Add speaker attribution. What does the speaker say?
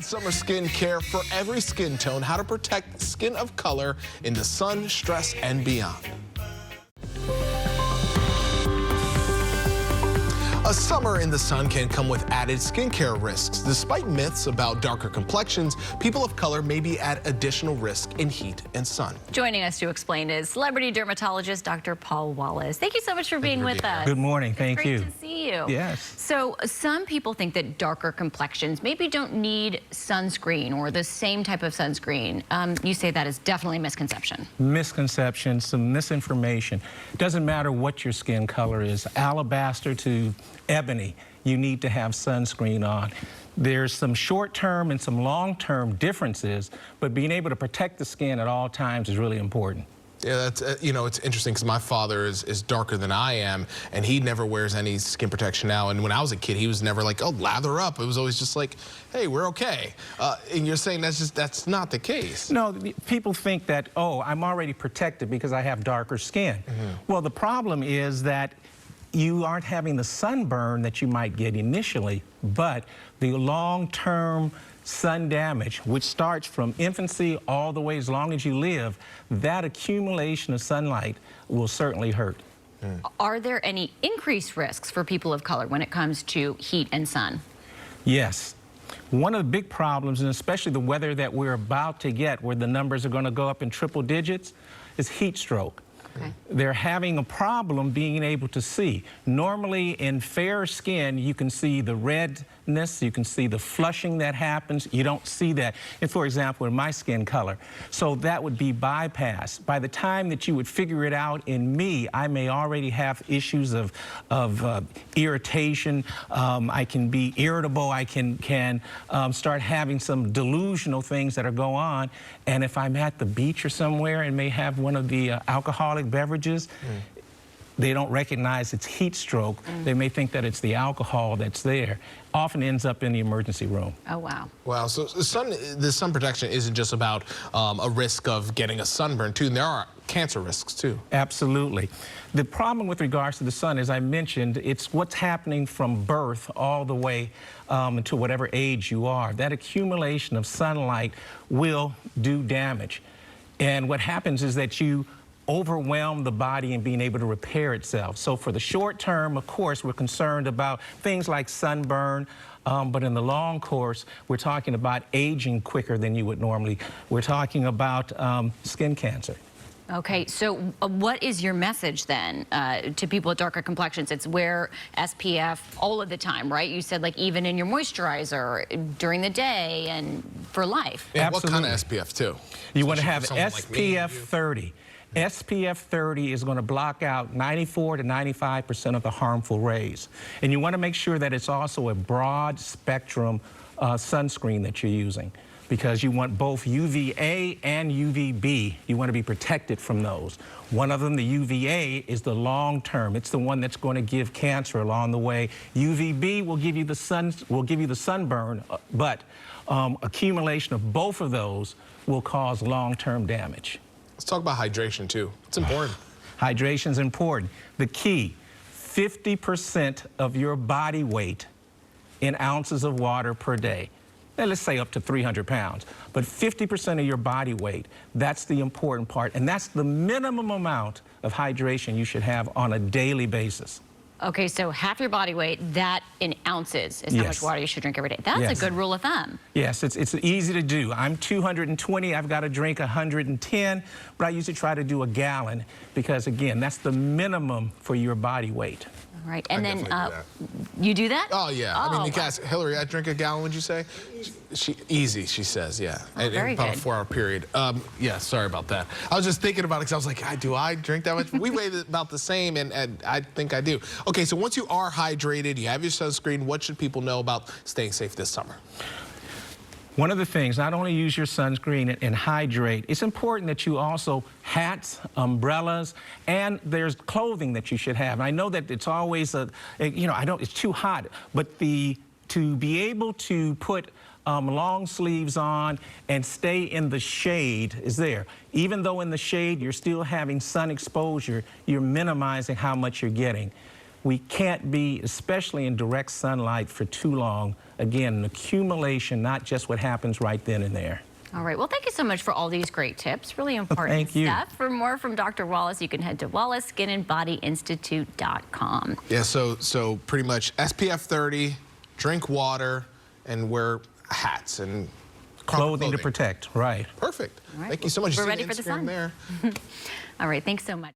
Speaker 1: summer skin care for every skin tone, how to protect skin of color in the sun, stress, and beyond. A summer in the sun can come with added skincare risks. Despite myths about darker complexions, people of color may be at additional risk in heat and sun.
Speaker 2: Joining us to explain is celebrity dermatologist Dr. Paul Wallace. Thank you so much for being with us.
Speaker 3: Good morning. Thank you.
Speaker 2: Great to see you.
Speaker 3: Yes.
Speaker 2: So some people think that darker complexions maybe don't need sunscreen or the same type of sunscreen. You say that is definitely a misconception.
Speaker 3: Misconception, some misinformation. Doesn't matter what your skin color is, alabaster to ebony, you need to have sunscreen on. There's some short-term and some long-term differences, but being able to protect the skin at all times is really important.
Speaker 1: Yeah, that's, you know, it's interesting because my father is darker than I am, and he never wears any skin protection now. And when I was a kid, he was never like, oh, lather up. It was always just like, hey, we're okay. And you're saying that's not the case.
Speaker 3: No, people think that, oh, I'm already protected because I have darker skin. Well, the problem is that you aren't having the sunburn that you might get initially, but the long-term sun damage, which starts from infancy all the way as long as you live, that accumulation of sunlight will certainly hurt.
Speaker 2: Are there any increased risks for people of color when it comes to heat and sun?
Speaker 3: Yes. One of the big problems, and especially the weather that we're about to get, where the numbers are going to go up in triple digits, is heat stroke. Okay. They're having a problem being able to see. Normally in fair skin, you can see the redness, you can see the flushing that happens. You don't see that, and for example, in my skin color. So that would be bypassed. By the time that you would figure it out in me, I may already have issues of irritation. I can be irritable. I can start having some delusional things that are going on. And if I'm at the beach or somewhere and may have one of the alcoholic beverages, they don't recognize it's heat stroke. They may think that it's the alcohol that's there. Often ends up in the emergency room.
Speaker 2: Oh, wow.
Speaker 1: Wow, so the sun protection isn't just about a risk of getting a sunburn, too. And there are cancer risks, too.
Speaker 3: Absolutely. The problem with regards to the sun, as I mentioned, it's what's happening from birth all the way to whatever age you are. That accumulation of sunlight will do damage. And what happens is that you overwhelm the body in being able to repair itself. So for the short term, of course, we're concerned about things like sunburn, but in the long course, we're talking about aging quicker than you would normally. We're talking about skin cancer.
Speaker 2: Okay, so what is your message then to people with darker complexions? It's wear SPF all of the time, right? You said like even in your moisturizer during the day and for life.
Speaker 1: Yeah, what kind of SPF too?
Speaker 3: You want to have SPF 30. SPF 30 is going to block out 94 to 95% of the harmful rays. And you want to make sure that it's also a broad spectrum sunscreen that you're using, because you want both UVA and UVB. You want to be protected from those. One of them, the UVA, is the long term. It's the one that's going to give cancer along the way. UVB will give you the sunburn, but accumulation of both of those will cause long-term damage.
Speaker 1: Let's talk about hydration, too. It's important.
Speaker 3: Hydration is important. The key, 50% of your body weight in ounces of water per day. Now, let's say up to 300 pounds, but 50% of your body weight, that's the important part, and that's the minimum amount of hydration you should have on a daily basis.
Speaker 2: Okay, so half your body weight, that in ounces is how much water you should drink every day. That's a good rule of thumb.
Speaker 3: Yes, it's easy to do. I'm 220, I've got to drink 110, but I usually try to do a gallon because, again, that's the minimum for your body weight.
Speaker 2: All right, and then you do that?
Speaker 1: Oh, yeah.
Speaker 2: Oh,
Speaker 1: I mean, guys, Hillary, I drink a gallon, would you say? Easy, she says, yeah.
Speaker 2: Oh, very
Speaker 1: about
Speaker 2: good.
Speaker 1: a 4-hour period. Yeah, sorry about that. I was just thinking about it because I was like, do I drink that much? We weigh about the same, and I think I do. Okay, so once you are hydrated, you have your sunscreen, what should people know about staying safe this summer?
Speaker 3: One of the things, not only use your sunscreen and hydrate, it's important that you also hats, umbrellas, and there's clothing that you should have. And I know that it's always it's too hot, but to be able to put long sleeves on and stay in the shade is there. Even though in the shade you're still having sun exposure, you're minimizing how much you're getting. We can't be, especially in direct sunlight, for too long. Again, an accumulation, not just what happens right then and there.
Speaker 2: All right. Well, thank you so much for all these great tips. Really important
Speaker 3: Thank you.
Speaker 2: stuff. For more from Dr. Wallace, you can head to wallaceskinandbodyinstitute.com.
Speaker 1: Yeah, so pretty much SPF 30, drink water, and wear hats and
Speaker 3: Clothing to protect, right.
Speaker 1: Perfect.
Speaker 2: Right.
Speaker 1: Thank you so much.
Speaker 2: We're
Speaker 1: See
Speaker 2: ready
Speaker 1: the
Speaker 2: for the
Speaker 1: Instagram
Speaker 2: sun.
Speaker 1: there.
Speaker 2: All right. Thanks so much.